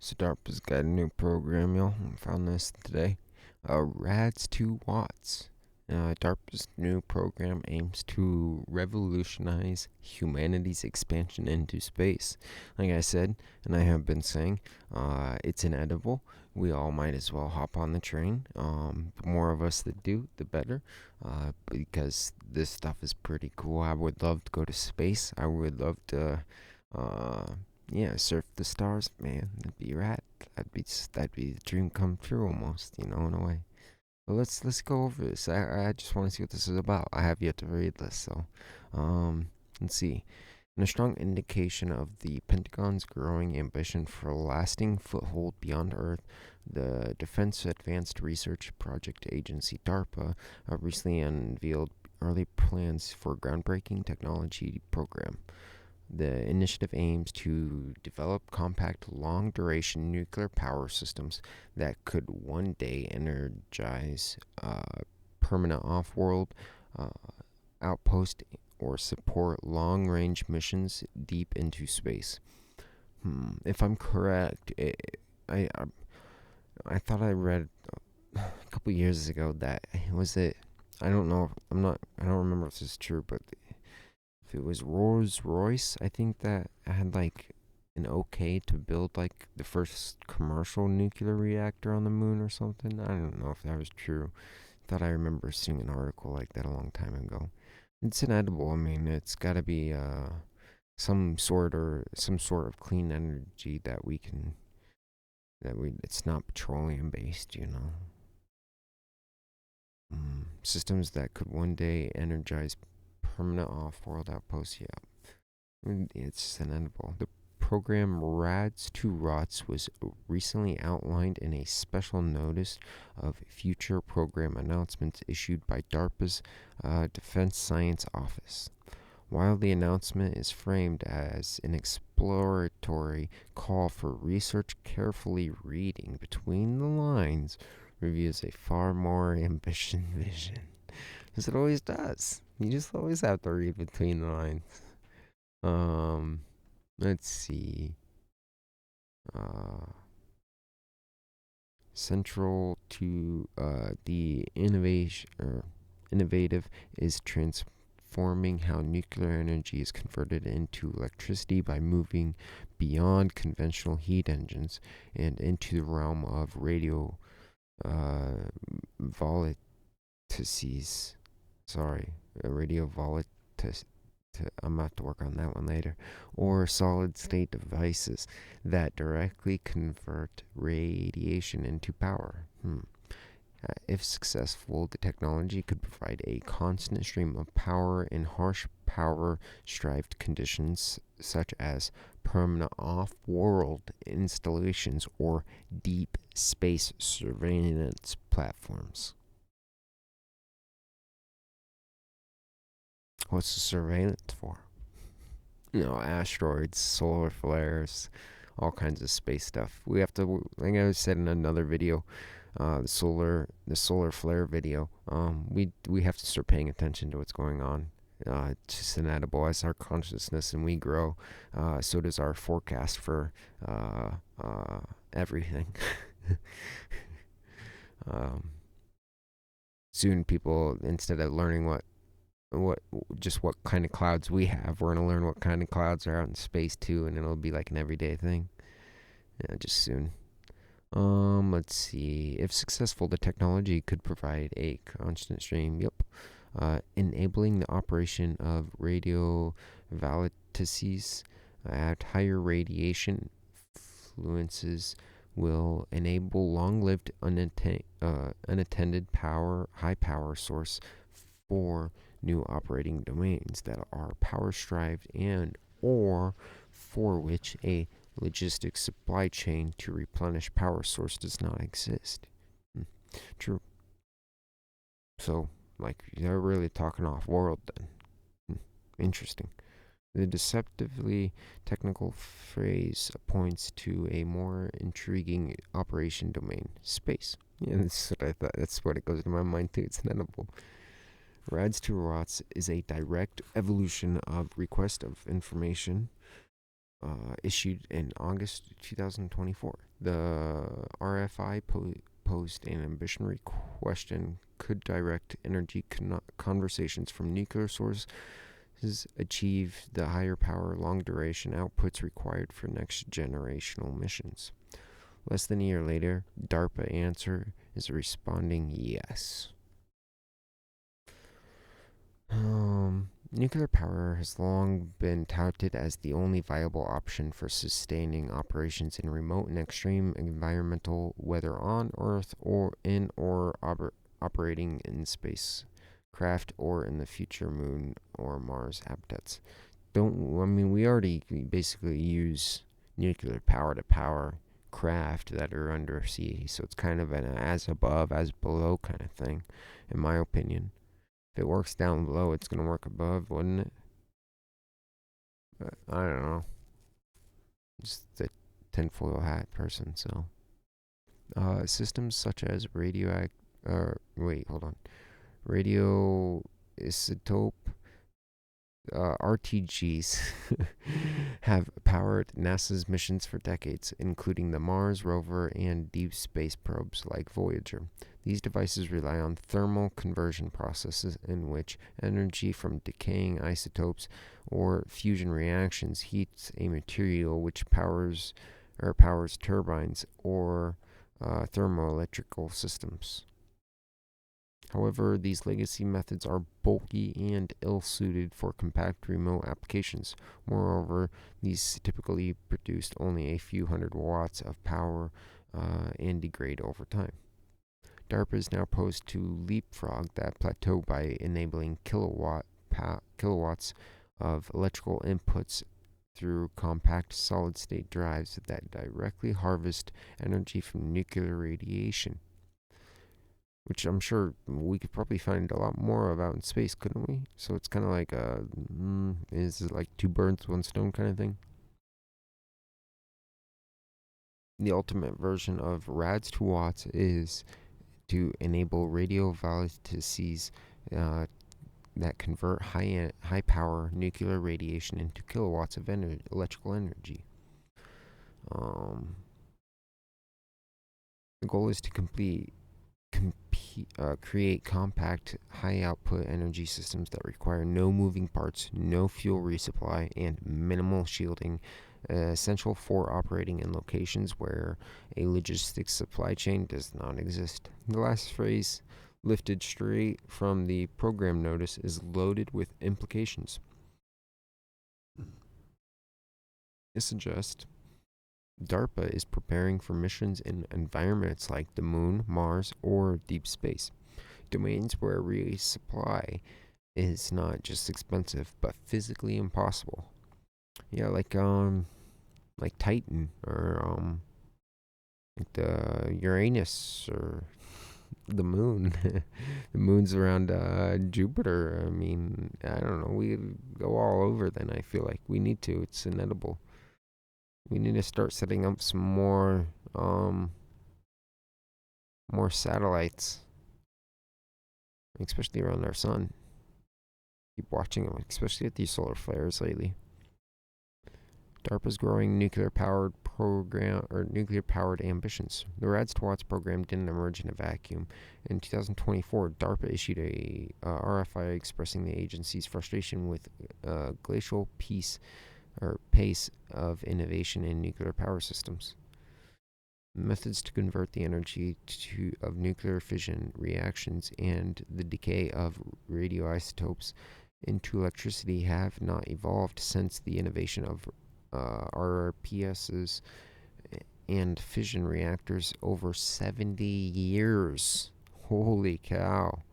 So DARPA's got a new program, y'all. I found this today. Rads 2 watts. DARPA's new program aims to revolutionize humanity's expansion into space. Like I said, and I have been saying, it's inedible. We all might as well hop on the train. The more of us that do, the better. Because this stuff is pretty cool. I would love to go to space. I would love to uh, yeah, surf the stars, man. That'd be rad. That'd be the dream come true almost, in a way. But let's go over this. I just want to see what this is about. I have yet to read this, so um, let's see. In a strong indication of the Pentagon's growing ambition for a lasting foothold beyond Earth, the Defense Advanced Research Project Agency (DARPA) recently unveiled early plans for a groundbreaking technology program. The initiative aims to develop compact, long duration nuclear power systems that could one day energize permanent off world uh, outpost or support long range missions deep into space. If I'm correct, I thought I read a couple years ago that was it. I don't know. I don't remember if this is true, but if it was Rolls Royce, I think that had like an okay to build like the first commercial nuclear reactor on the moon or something. I don't know if that was true. Thought I remember seeing an article like that a long time ago. It's inedible. I mean, it's got to be some sort of clean energy that we can it's not petroleum based. Systems that could one day energize permanent off-world outposts. Yeah, it's inedible. The program Rads to Rots was recently outlined in a special notice of future program announcements issued by DARPA's Defense Science Office. While the announcement is framed as an exploratory call for research, carefully reading between the lines reveals a far more ambitious vision. As it always does. You just always have to read between the lines. Um, let's see. Uh, Central to the innovative is transforming how nuclear energy is converted into electricity by moving beyond conventional heat engines and into the realm of radio uh, volatices. Sorry, radio volatices. I'm gonna have to work on that one later. Or solid state devices that directly convert radiation into power. If successful, the technology could provide a constant stream of power in harsh power strived conditions such as permanent off world installations or deep space surveillance platforms. What's the surveillance for? Asteroids, solar flares, all kinds of space stuff. We have to, like I said in another video, the solar flare video. We have to start paying attention to what's going on. It's just inedible. As our consciousness and we grow, so does our forecast for everything. um, Soon, people, instead of learning what just what kind of clouds we have, we're gonna learn what kind of clouds are out in space too, and it'll be like an everyday thing. Yeah, just soon. Let's see. If successful, the technology could provide a constant stream. Yep. Enabling the operation of radio volatices at higher radiation fluences will enable long-lived unattended high power source for new operating domains that are power strived and or for which a logistics supply chain to replenish power source does not exist. Hmm. True. So, like, they're really talking off world then. Interesting. The deceptively technical phrase points to a more intriguing operation domain, space. Yeah, that's what I thought. That's what it goes to my mind too. It's inedible. Rads to Rots is a direct evolution of request of information issued in August 2024. The RFI posed an ambitionary question: could direct energy conversations from nuclear sources achieve the higher power, long duration outputs required for next generational missions? Less than a year later, DARPA answer is a responding yes. Nuclear power has long been touted as the only viable option for sustaining operations in remote and extreme environmental weather on Earth or operating in spacecraft or in the future Moon or Mars habitats. We already basically use nuclear power to power craft that are undersea, so it's kind of an as above, as below kind of thing, in my opinion. If it works down below, it's going to work above, wouldn't it? But I don't know. Just the tinfoil hat person, so. Systems such as radioisotope RTGs have powered NASA's missions for decades, including the Mars rover and deep space probes like Voyager. These devices rely on thermal conversion processes in which energy from decaying isotopes or fusion reactions heats a material which powers turbines or thermoelectrical systems. However, these legacy methods are bulky and ill-suited for compact remote applications. Moreover, these typically produce only a few hundred watts of power and degrade over time. DARPA is now posed to leapfrog that plateau by enabling kilowatts of electrical inputs through compact solid-state drives that directly harvest energy from nuclear radiation, which I'm sure we could probably find a lot more of out in space, couldn't we? So it's kind of like is it like two birds, one stone kind of thing? The ultimate version of Rads 2 watts is to enable radio vortices that convert high power nuclear radiation into kilowatts of electrical energy. The goal is to create compact, high-output energy systems that require no moving parts, no fuel resupply, and minimal shielding, essential for operating in locations where a logistics supply chain does not exist. The last phrase, lifted straight from the program notice, is loaded with implications. It suggests DARPA is preparing for missions in environments like the Moon, Mars, or deep space, domains where resupply is not just expensive but physically impossible. Yeah, like Titan or like the Uranus or the Moon. The Moon's around Jupiter. I mean, I don't know. We go all over. Then I feel like we need to. It's inedible. We need to start setting up some more satellites, especially around our sun. Keep watching them, especially at these solar flares lately. DARPA's growing nuclear-powered ambitions. The Rads to Watts program didn't emerge in a vacuum. In 2024, DARPA issued a RFI expressing the agency's frustration with glacial pace of innovation in nuclear power systems. Methods to convert the energy of nuclear fission reactions and the decay of radioisotopes into electricity have not evolved since the innovation of RRPSs and fission reactors over 70 years. Holy cow.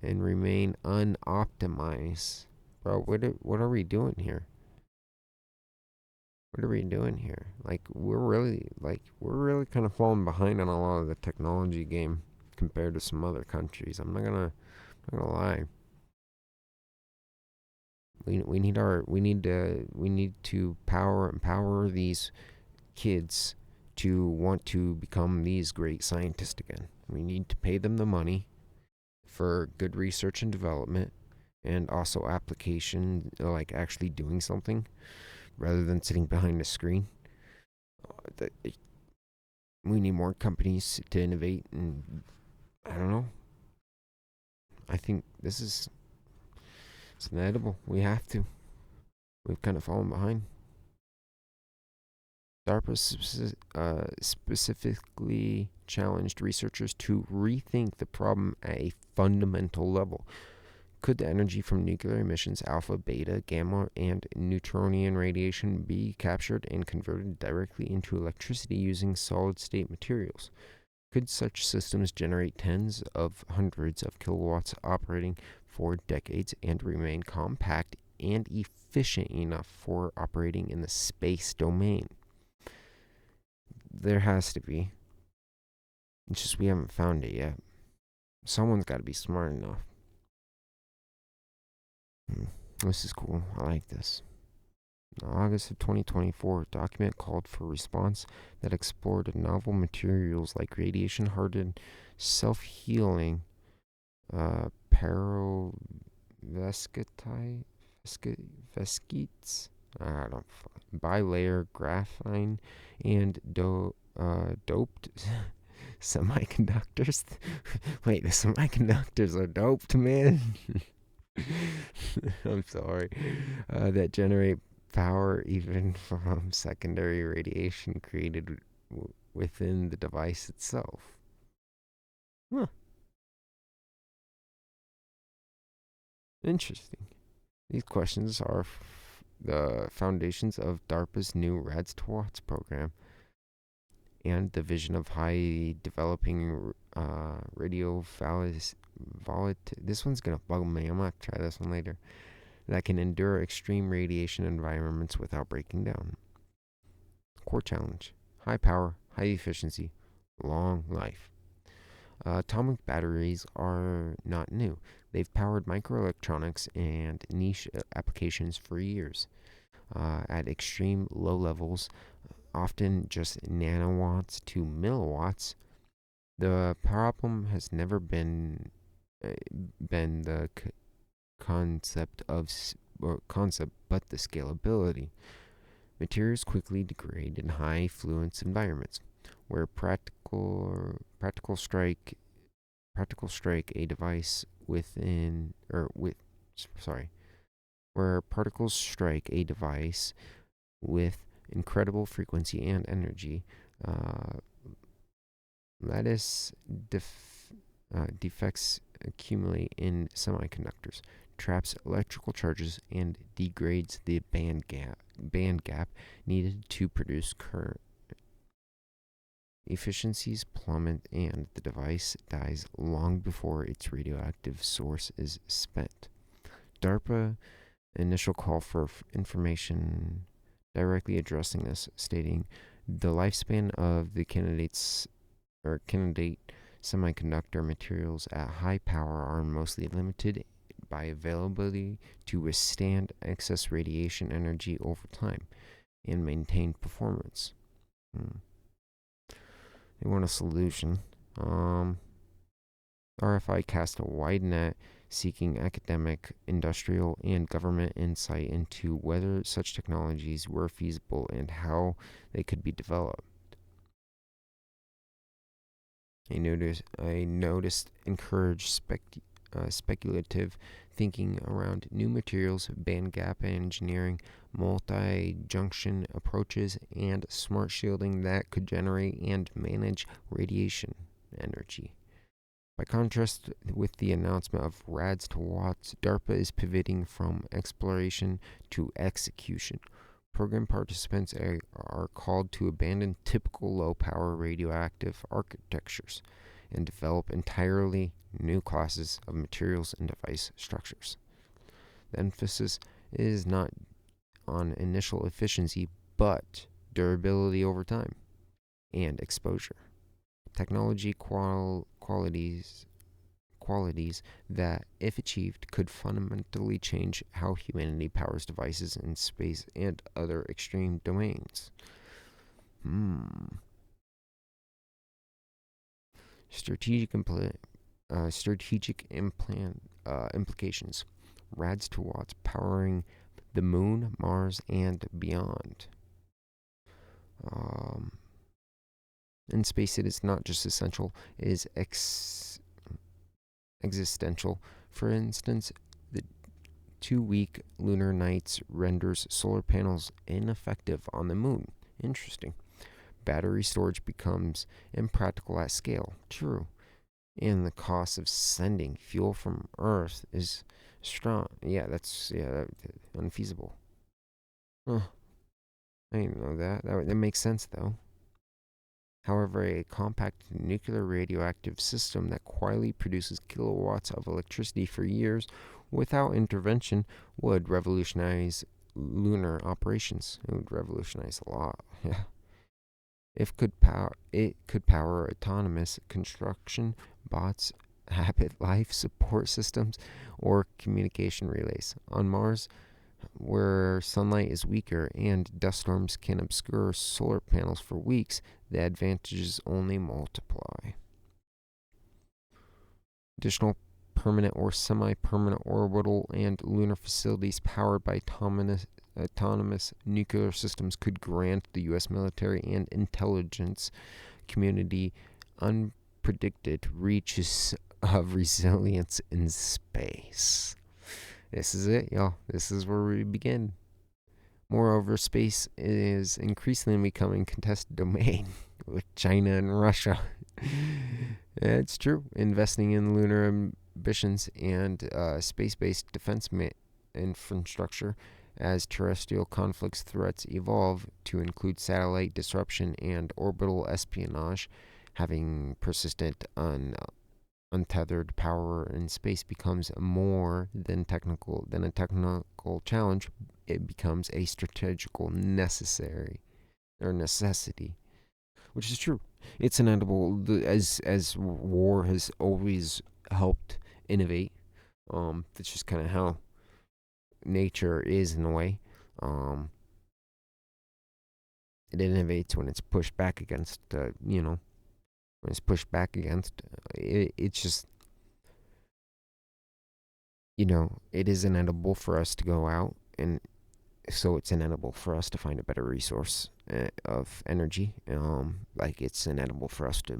And remain unoptimized. Bro, what are we doing here? What are we doing here? We're really kind of falling behind on a lot of the technology game compared to some other countries. I'm not gonna lie. We need to empower these kids to want to become these great scientists again. We need to pay them the money for good research and development, and also application, like actually doing something. rather than sitting behind a screen. We need more companies to innovate, and I don't know. I think it's inevitable. We have to. We've kind of fallen behind. DARPA specifically challenged researchers to rethink the problem at a fundamental level. Could the energy from nuclear emissions, alpha, beta, gamma, and neutronian radiation be captured and converted directly into electricity using solid state materials? Could such systems generate tens of hundreds of kilowatts operating for decades and remain compact and efficient enough for operating in the space domain? There has to be. It's just we haven't found it yet. Someone's got to be smart enough. This is cool. I like this. In August of 2024, a document called for response that explored novel materials like radiation-hardened, self-healing perovskites, bilayer graphene, and doped semiconductors. Wait, the semiconductors are doped, man. I'm sorry. That generate power even from secondary radiation created within the device itself. Huh. Interesting. These questions are the foundations of DARPA's new Rads to Watts program and the vision of high developing radio this one's gonna bug me. I'm gonna try this one later. That can endure extreme radiation environments without breaking down. Core challenge: high power, high efficiency, long life. Atomic batteries are not new. They've powered microelectronics and niche applications for years. At extreme low levels, often just nanowatts to milliwatts, the problem has never been the concept, but the scalability. Materials quickly degrade in high fluence environments, where practical strike a device where particles strike a device with incredible frequency and energy. Lattice defects accumulate in semiconductors, traps electrical charges, and degrades the band gap needed to produce current. Efficiencies plummet, and the device dies long before its radioactive source is spent. DARPA initial call for information directly addressing this, stating the lifespan of the candidate semiconductor materials at high power are mostly limited by availability to withstand excess radiation energy over time and maintain performance. They want a solution. RFI cast a wide net seeking academic, industrial, and government insight into whether such technologies were feasible and how they could be developed. I noticed encouraged speculative thinking around new materials, band gap engineering, multi-junction approaches, and smart shielding that could generate and manage radiation energy. By contrast with the announcement of Rads to Watts, DARPA is pivoting from exploration to execution. Program participants are called to abandon typical low-power radioactive architectures and develop entirely new classes of materials and device structures. The emphasis is not on initial efficiency, but durability over time and exposure. Technology qualities that, if achieved, could fundamentally change how humanity powers devices in space and other extreme domains. Strategic implications. Rads to Watts powering the moon, Mars, and beyond. In space, it is not just essential, it is existential. For instance, the 2-week lunar nights renders solar panels ineffective on the moon. Interesting. Battery storage becomes impractical at scale. True. And the cost of sending fuel from Earth is strong. That's unfeasible. Huh. I didn't know that. That makes sense, though. However, a compact nuclear radioactive system that quietly produces kilowatts of electricity for years without intervention would revolutionize lunar operations. It would revolutionize a lot. Yeah. It could power autonomous construction, bots, habit life support systems, or communication relays. On Mars, where sunlight is weaker and dust storms can obscure solar panels for weeks, the advantages only multiply. Additional permanent or semi-permanent orbital and lunar facilities powered by autonomous nuclear systems could grant the U.S. military and intelligence community unpredicted reaches of resilience in space. This is it, y'all. This is where we begin. Moreover, space is increasingly becoming contested domain with China and Russia. It's true. Investing in lunar ambitions and space-based defense infrastructure as terrestrial conflicts threats evolve to include satellite disruption and orbital espionage, having persistent untethered power in space becomes more than a technical challenge. It becomes a strategical necessity, which is true. It's inevitable, as war has always helped innovate. That's just kind of how nature is in a way. It innovates when it's pushed back against. When it's pushed back against, it's just. It is inevitable for us to go out, and so it's inevitable for us to find a better resource of energy. Like it's inevitable for us to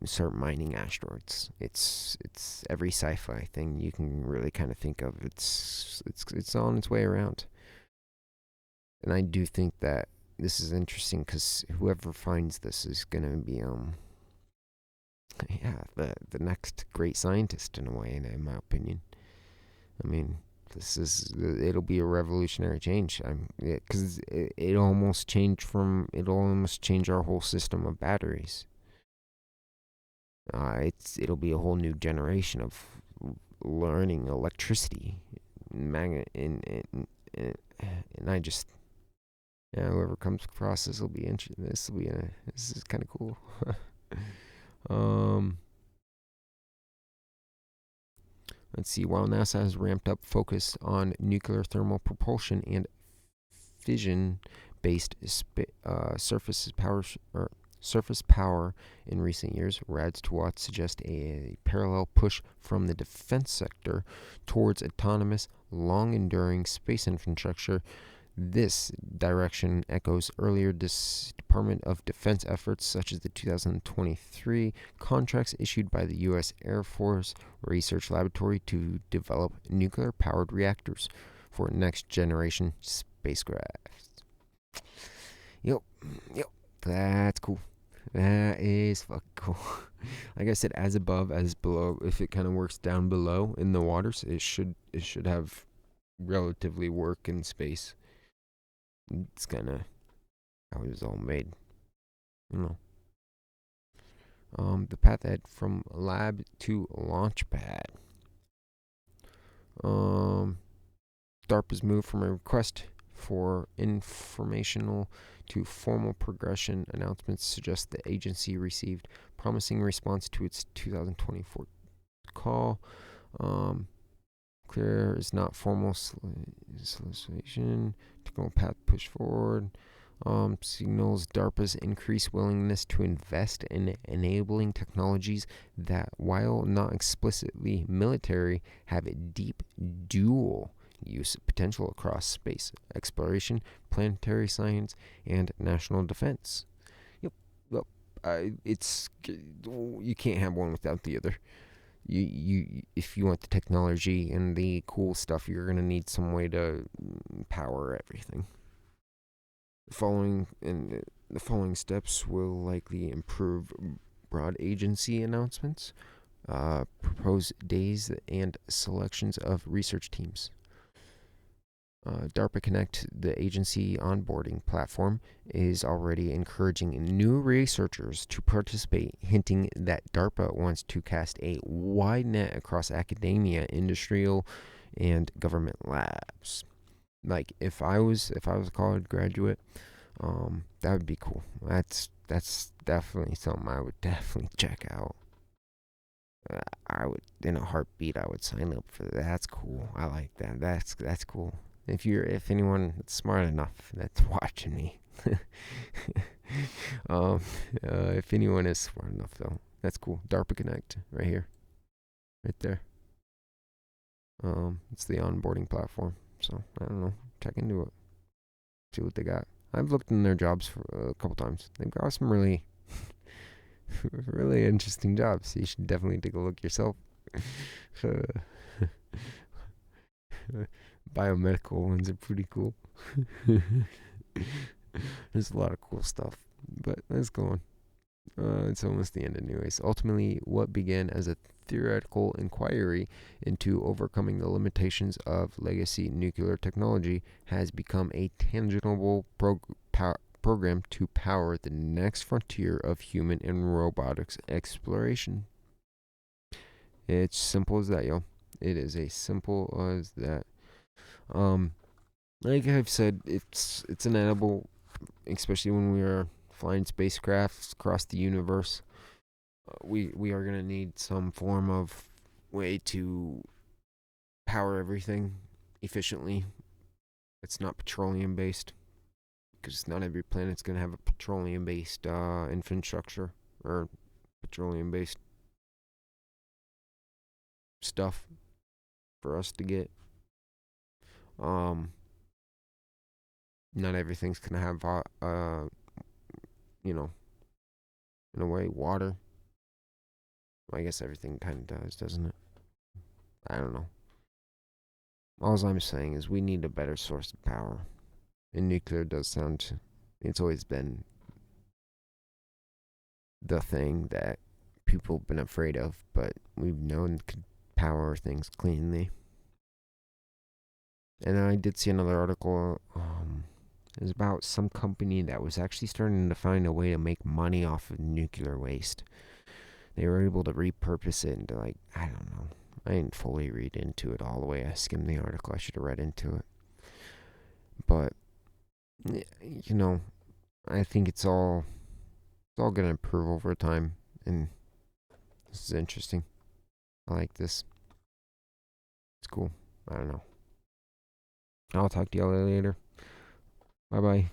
start mining asteroids. It's every sci-fi thing you can really kind of think of. It's on its way around, and I do think that this is interesting because whoever finds this is gonna be the next great scientist in a way, in my opinion. I mean, it'll be a revolutionary change. Because it'll almost change our whole system of batteries. It'll be a whole new generation of learning electricity, magnet, and I just, whoever comes across this will be interesting. This is kind of cool. Let's see. While NASA has ramped up focus on nuclear thermal propulsion and fission-based surface power in recent years, Rads 2 Watts suggest a parallel push from the defense sector towards autonomous, long-enduring space infrastructure. This direction echoes earlier Department of Defense efforts, such as the 2023 contracts issued by the U.S. Air Force Research Laboratory to develop nuclear-powered reactors for next-generation spacecraft. Yep, that's cool. That is fucking cool. Like I said, as above, as below. If it kind of works down below in the waters, it should have relatively work in space. It's kind of how it was all made. The path ahead from lab to launch pad. DARPA's moved from a request for informational to formal progression. Announcements suggest the agency received promising response to its 2024 call. Clear is not formal solicitation. Technical path push forward. Signals DARPA's increased willingness to invest in enabling technologies that, while not explicitly military, have a deep dual use potential across space exploration, planetary science, and national defense. Yep. Well, it's you can't have one without the other. If you want the technology and the cool stuff, you're gonna need some way to power everything. The following steps will likely improve broad agency announcements, propose days and selections of research teams. DARPA Connect, the agency onboarding platform, is already encouraging new researchers to participate, hinting that DARPA wants to cast a wide net across academia, industrial, and government labs. Like if I was a college graduate, that would be cool. That's definitely something I would definitely check out. I would, in a heartbeat, I would sign up for that. That's cool. I like that. That's cool. If anyone that's smart enough that's watching me, if anyone is smart enough though, that's cool. DARPA Connect right here, right there. It's the onboarding platform. So I don't know. Check into it. See what they got. I've looked in their jobs for a couple times. They've got some really, really interesting jobs. You should definitely take a look yourself. Biomedical ones are pretty cool. There's a lot of cool stuff, but let's go on. It's almost the end, anyways. Ultimately, what began as a theoretical inquiry into overcoming the limitations of legacy nuclear technology has become a tangible program to power the next frontier of human and robotics exploration. It's simple as that, yo. It is as simple as that. Like I've said, it's inedible, especially when we are flying spacecrafts across the universe. We are gonna need some form of way to power everything efficiently. It's not petroleum based, because not every planet's gonna have a petroleum based infrastructure or petroleum based stuff for us to get. Not everything's gonna have you know, in a way, water. Well, I guess everything kind of does, doesn't it? I don't know. All I'm saying is we need a better source of power. And nuclear does sound. It's always been the thing that people have been afraid of, but we've known it could power things cleanly. And then I did see another article. It was about some company that was actually starting to find a way to make money off of nuclear waste. They were able to repurpose it into, like, I don't know. I didn't fully read into it all the way. I skimmed the article. I should have read into it. But, I think it's all going to improve over time. And this is interesting. I like this. It's cool. I don't know. I'll talk to y'all later. Bye bye.